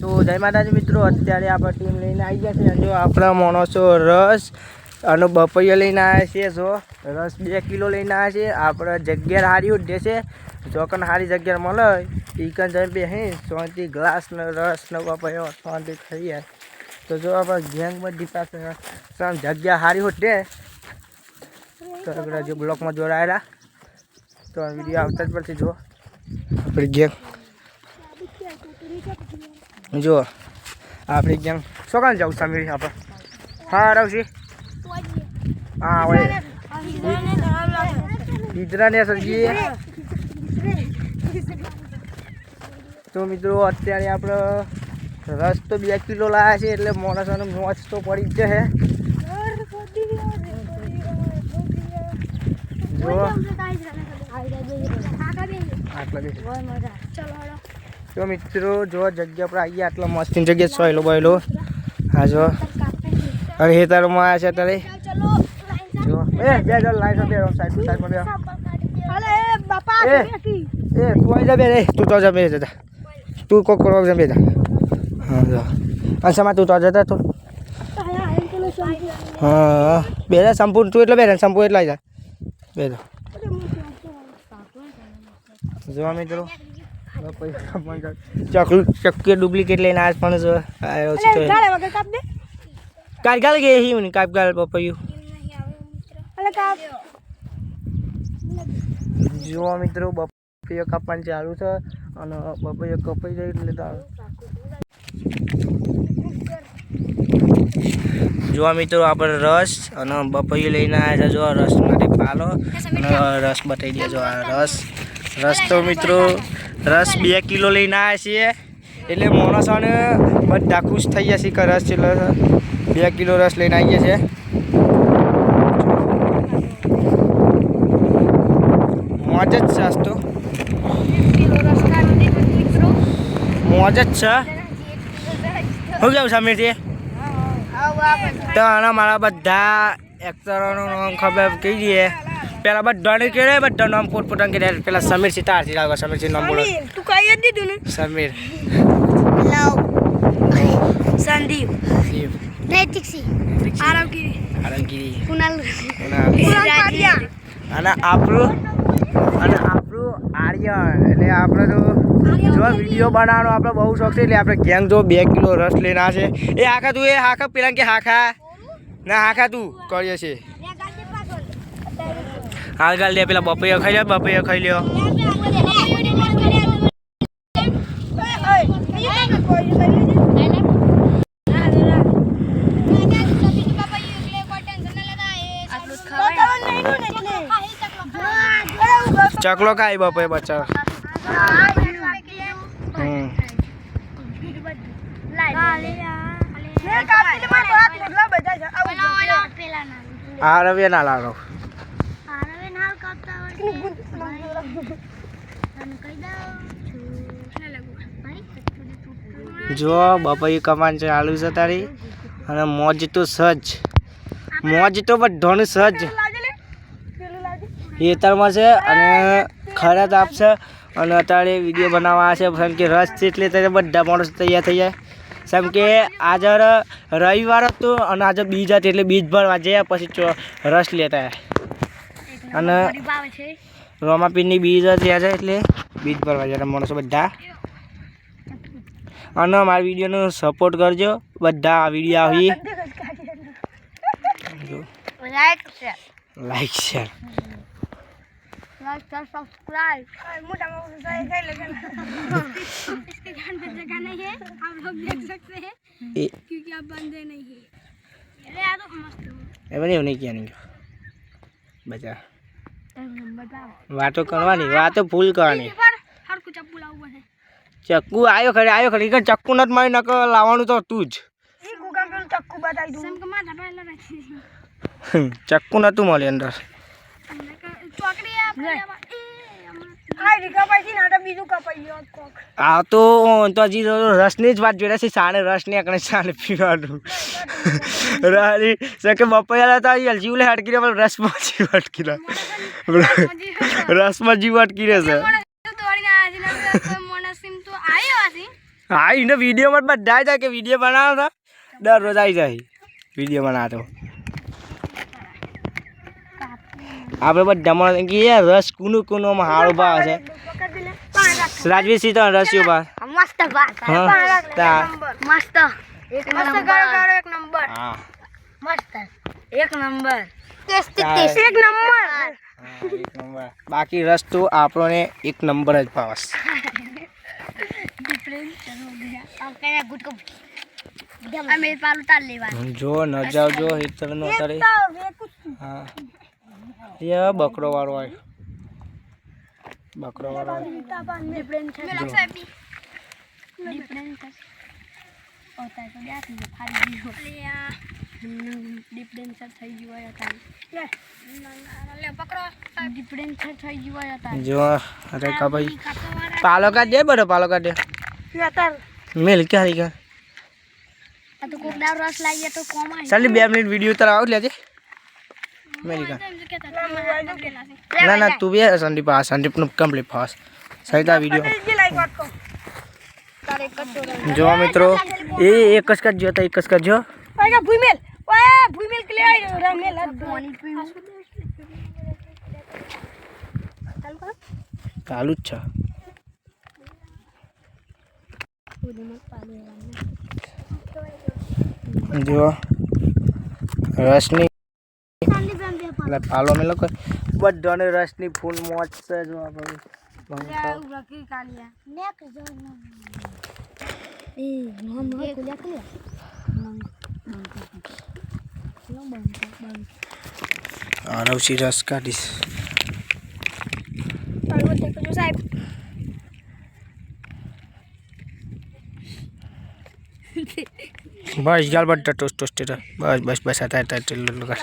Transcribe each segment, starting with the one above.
તો જય માતાજી મિત્રો, અત્યારે આપણે ટીમ લઈને આવી ગયા છે. જો આપણા માણસો રસ અને બપૈયા લઈને આવ્યા છે. જો રસ 2 કિલો લઈને આવ્યા છે. આપણે જગ્યા સારી ઉઠે છે, ચોકન સારી જગ્યા મળે ઈકન જઈને બેસી શાંતિ ગ્લાસ ને રસ ને બપૈયા શાંતિ થઈ જાય. તો જો આપણે ગેંગ બધી પાસે જગ્યા સારી ઉઠે તો આપણે જે બ્લોકમાં જોડાયેલા તો વિડીયો આવતા જ પડશે. જો આપણી ગેંગ જો આપણી ગેંગ શું જાઉં સમીર આપણે હા રાવશી હા હોય ઈદરાને સજીએ. તો મિત્રો અત્યારે આપણે રસ તો 2 કિલો લાવ્યા છે એટલે માણસોને મોજ તો પડી જ છે. જો તો મિત્રો જો જગ્યા પર આવી ગયા, આટલા મસ્તની જગ્યા સોયલો બોયલો. હા જો અને હેતરમાં આવ્યા છે અત્યારે. જો એ બે જણ લાઈન બે સાઈડ સાઈડમાં બે. એ તું આવી જા બે રે, તું તો જા બે જા, તું કોક કરવા જા બે જા. હા જો અંશમાં તું તો જતા તું. હા બે જા સંપૂર્ણ તું એટલે બે જા સંપૂર્ણ એટલે આવી જા બે જા. જો મિત્રો ચક્કી ડુપ્લિકેટ લઈને આજ પણ કાલ ગાલ ગઈ હી કાપ ગાલ પપૈયું. જો મિત્રો બપૈયો કાપવાનું ચાલુ છે અને બપૈયો કપાઈ જાય એટલે જો મિત્રો આપણે રસ અને બપૈયું લઈને આવ્યા છે. જો રસ માટે પાલો અને રસ બતાવી દે. જો આ રસ તો મિત્રો રસ 2 કિલો લઈને આવ્યા છીએ એટલે માણસોને બધા ખુશ થઈ જશે કે રસ એટલે 2 કિલો રસ લઈને આવીએ છીએ. મોજ જ છે આજ તો મોજ જ છે. શું કેવું સમીરજી? તો આના મારા બધા એક્ટરોનું નામ ખબર કહી દઈએ. પેલા બધાને કેળે બધા નામ પોતપોતાને કે પેલા સમીર સિતારથી લાગે. સમીર નામ બોલો. તું કઈ જ દીધું ને સમીર લવ સંદીપ નૈતિકસી આરામગીરી કુનાલ અને આપણું આર્યન એટલે આપણે તો જો વિડીયો બનાવવાનો આપણે બહુ શોખ છે એટલે આપણે ગેંગ જો 2 કિલો રસ લઈને આવે છે. એ હાખા તું એ હાખા પેલા કે હાખા ના હાખા તું કરીએ છે હાલ ગાલ દે. પેલા બપૈયા ખાઈ લ્યો, બપૈયા ખાઈ લ્યો. ચકલો ખાઈ બપૈયા બચ્ચા. આ રવિ ના લાવો. જો બપૈયું કમાન ચાલુ છે તારી અને મોજ તો સજ મોજ તો બધાનું સજ ખેતરમાં છે અને ખરાત આપશે અને અત્યારે વિડીયો બનાવવા છે. કેમ કે રસ છે એટલે ત્યારે બધા માણસ તૈયાર થઈ જાય. કેમ કે આજે રવિવાર હતું અને આજે બીજ હતી એટલે બીજ ભરવા જાય પછી રસ લેતા અને રોમાપીરની બીજ હતી આજે એટલે બીજ ભરવા જાય માણસો બધા. અને મારા વિડીયોનો સપોર્ટ કરજો બધા. આ વિડીયો આવી લાઈક શેર सब्सक्राइब मोटा इसके कान पे जगह नहीं है, आप लोग देख सकते हैं क्योंकि आप बंदे नहीं हैं. अरे यार तो मस्त है नहीं किया नहीं बचा वातो करवानी वातो फूल करवानी. हर कुछ चप्पू लाऊं है चक्कू आयो खरी का चक्कू नत मारी नक लावानु तो तू ज ई गुगा पे चक्कू बताई दूं सम के माथा पहले रखी चक्कू नतु मळे अंदर ચોકડી આ રીકા પાછી નાટા બીજું કપાઈ ગયો કોક. આ તો હજી રસની જ વાત જોડે છે. સાને રસ ને એકને સાને પીવાનું રાની સકે બપૈયા હતા જીવલે હટકી રે રસમાં જીવ હટકી રે રસમાં જીવ હટકી રે છે. તો મોનસીમ તો આયો આસી હા એને વિડીયોમાં બધા જાય કે વિડીયો બનાવો તો દરરોજ આવી જાય વિડીયો બનાવતો આપણે બધા મળે કે રસ કુનું કુનોમાં સારું ભાવ છે રાજવીર સિંહ તો રસ્યો ભાવ મસ્ત વાત હા મસ્ત એક નંબર એક નંબર હા મસ્ત એક નંબર ટેસ્ટી એક નંબર એક નંબર બાકી રસ તો આપણને એક નંબર જ ભાવસ જો ન જાવજો હેતર નો તારે હા યા બકરો વાળો હોય બકરો વાળો જો અરે કા ભાઈ પાલો કાઢ દે બરો પાલો કાઢ દે મેલ ક્યાં રી ચાલ 2 મિનિટ વિડિયો તાર આવ લેજે મેલિકા ના ના તું બે સંદીપ નું કમ્પ્લીટ ફાસ સહીતા વિડિયો જો મિત્રો એ એક જ કરજો તો એક જ કરજો ભૂઈમેલ કે લે રમેલ ચાલુ જ છે જો રસની પાલો મેલો બધાને રસની ફૂલ મોજ છે જો આપણે આરવસી રસ કાઢીશ બસ ગાલ બટ ટોસ્ટ બસ आता है लगा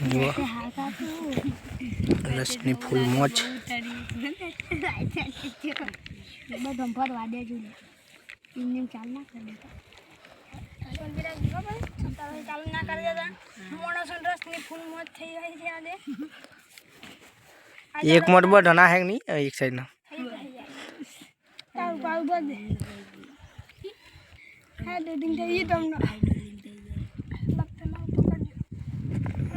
જો રસની ફૂલ મોજ एक मोट बड़ ना है नहीं एक साइड ना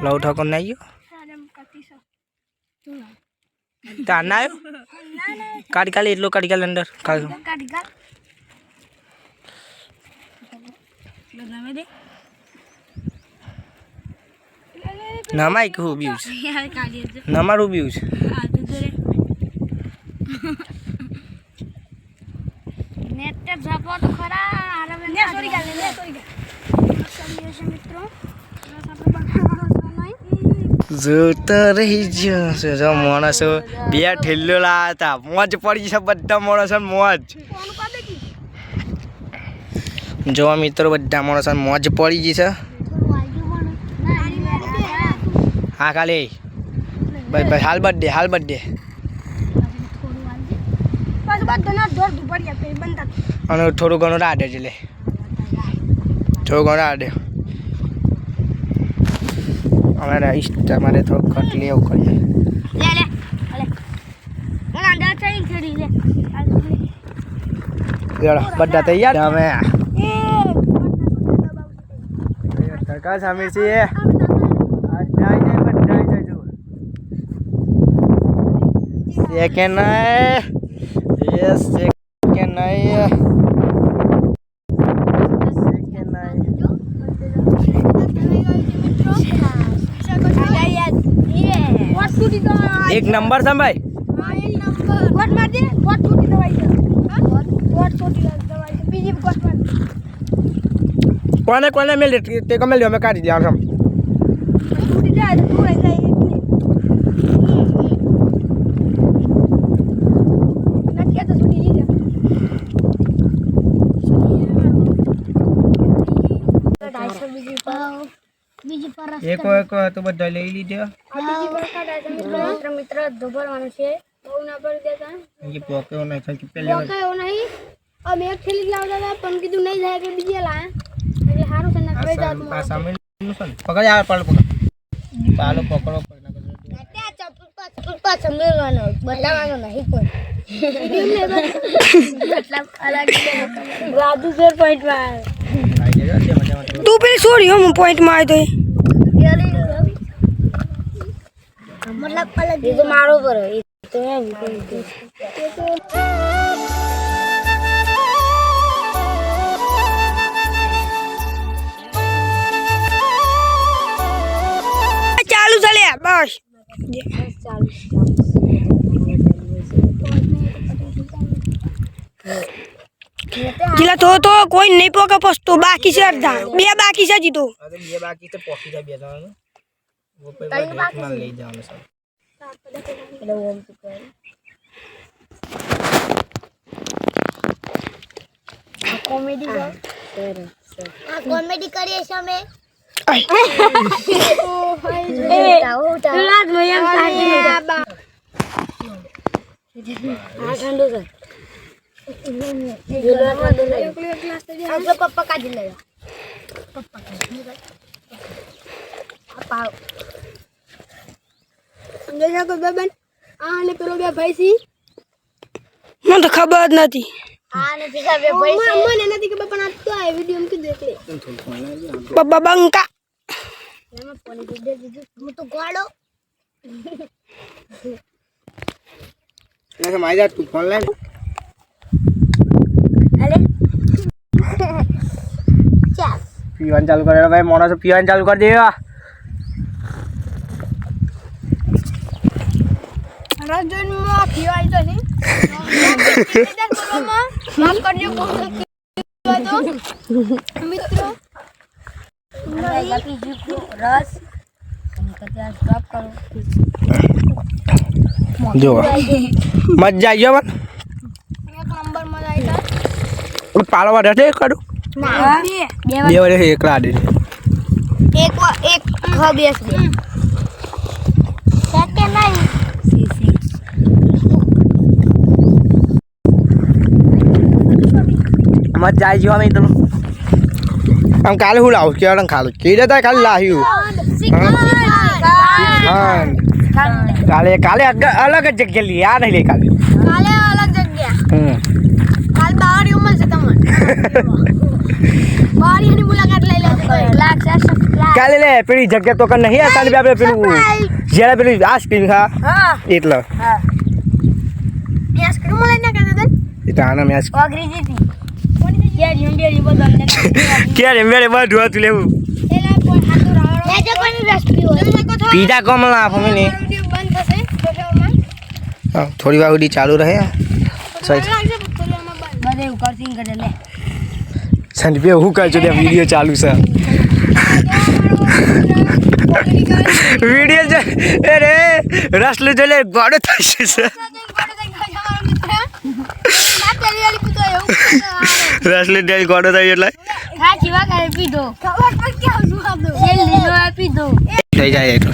लव ठोकर नहीं ताना आयो काट काली એટલો કાટ કાલ અંદર કાલ નામાઈ કે હું બીઉ છે નમારું બીઉ છે નેટ ઝાપો તો ખરા આરામ ને સોરી ગાલે લે સોરી ગાલે છે મિત્રો જોતા રહી જશે જો માણસો બે ઠેલ્લો લાતા મોજ પડી છે બધા માણસો મોજ જો મિત્રો બધા માણસો મોજ પડી ગઈ છે હા ખાલી બસ હાલ બર્થડે અને થોડું ઘણું રાડે છે લે થોડું ઘણું રાડે અમારે ઈષ્ટ અમારે થોડું કટ લેવું કરીએ બધા તૈયાર અમે સરકાર સામે છીએ સેકન્ડ યસ સેકન્ડ एक नंबर था भाई कोने कोने में ते को मिल मैं काट दिया हम एक तो બધા લઈ લીધો મિત્ર ધોબરવાનું છે બહુ ના પડી દેતા ये પોકેઓ નહીં છે પેલે પોકેઓ નહીં અમે એક થેલી લાવતા હતા પણ કીધું નહીં જાય કે બીજે લાયા એટલે સારું છે ને કઈ જાત આ સામે પકડ યાર પાલો પકડો કોઈ ના ચપ્પલ પાછળ મેળવાનો બતાવવાનો નહીં કોઈ राजू सर पॉइंट में आया तू पेली छोड़ी हम पॉइंट में आए तो मतलब अलग ये तो मारो पर है ये तो है चालू चले बस जिला तो कोई नहीं पोका पस्तो बाकी से अर्धा बे बाकी से जीतो अरे ये बाकी तो पॉकी था बेटा वो पे मान ले जाओ सब कॉमेडी कॉमेडी करिए समय रात में हम ठंडो सर आपको पप्पा का दिलेगा पप्पा का आप देखा को बबन आने पेलो बे भाईसी મને તો ખબર જ નથી आने दिखा बे पैसे મને નથી ખબર પણ આ તો આ વિડિયો માં દેખ લે બબ્બા બંકા मैं पानी दे दीजिए मैं तो गाड़ो ना माई जा तू फोन ले अरे क्या पीवन चालू कर भाई मोना से पीवन चालू कर दिया રાજન માં પીવાય તો નહીં માફ કરજો મિત્રો रस स्टॉप करो जो मत जाइए मन એક નંબર માં જાય पालवा रहते करू ना બે વારે એકલા દે एक बेस दे सेट नहीं मत जाइए हम एकदम हम काले हुला हो क्या रंग खालो की देता काले लाहियो हां काले काले अलग जगह लिया नहीं ले काले કાલે અલગ જગ્યા કાલ બાવરી ઉમર છે તમાર બાવરીની મુલાકાત લઈ લેજો लाख से काले ले पेली जगह तो कर नहीं आता ने पेलू जेला पेली आइसक्रीम खा હા એટલે આઈસ્ક્રીમ લઈને કે દે એટલે આના મેચ अंग्रेजी थी यार हम भी बदल કે રે મેરે બધું હતું લેવું એલા કોઈ હાથો રાવડો ले जो कोई रेसिपी हो તમે કો થો પીઝા કમલા ફમીને વિડિયો બંધ થશે જોશોમાં થોડી વાર સુધી ચાલુ રહે સહી લાગશે પત્તોલામાં બંધ बदे ऊपर सिंग कर ले સંદીપે હું કહે છે તે વિડિયો ચાલુ છે વિડિયો છે અરે રસલું જોલે ગોડો થશે છે રસલું ડેલ ગોડો થઈ એટલે हां जीवा कर पी दो ખબર પર કે આવશું આપડો ये ले लो पी दो થઈ જાય તો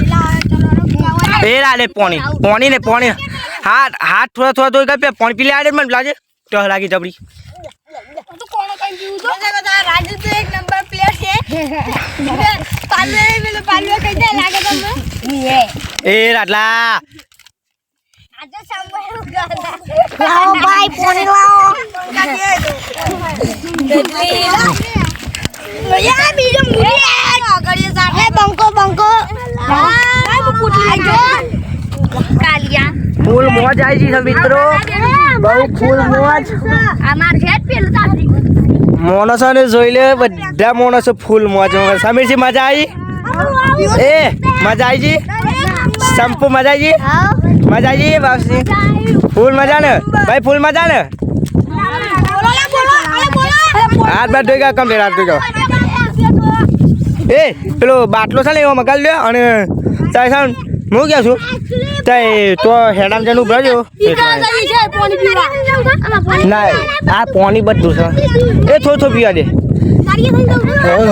એ લાલે પાણી પાણી ને પાણી હાથ હાથ થોડા થોડા ધોઈ કાપે પાણી પી લે આડે મને લાગે તો લાગી જબડી તો કોણ કઈ પીવું તો બધા રાજુ તો એક નંબર પ્લેયર છે પાલવે મેલો પાલવે કઈ દે લાગે તમને ये એ રાટલા આજે સાંભળ્યું ગાના लाओ भाई पानी लाओ યાર બીજો મુરી આગળ ए बंको बंको भाई वो कुटी जो कालिया ફૂલ મોજ આવી છે મિત્રો બહુ ફૂલ મોજ हमार खेत पेल तारी મોણસોને જોઈ લે બધા મોણસો ફૂલ મોજ સમીરજી મજા આવી એ મજા આવી જી સંપુ મજા આવી જી મજા આવી જી બાપસી ફૂલ મજા ને ભાઈ ફૂલ મજા ને હાથ બાદ ધોઈ ગયા કમ્પ્લીટ હાથ ધોઈ ગયા એ પેલો બાટલો છે ને એવો મગાવી લ્યો અને તારે સાહેબ હું ક્યાં છું તાય તો હેડામ જનું ભરજો ના આ પાણી બધું છે એ થોડું થોડું પીવા દે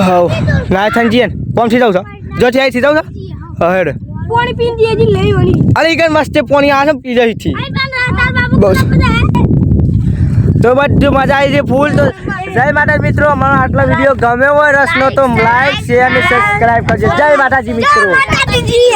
હવ ના થંજી કોમથી જાઉં છો જો થી અહીંથી જાઉં છો હા હેડ પાણી પીન દીજી લઈ ઓની અરે ઈ કઈ મસ્ત પાણી આ છે પી જઈ થી બસ તો બધું મજા આવી છે ફૂલ તો જય માતા મિત્રો અમારો આટલો વિડીયો ગમ્યો હોય રસનો તો લાઈક શેર અને સબસ્ક્રાઇબ કરજો જય માતાજી મિત્રો માતાજી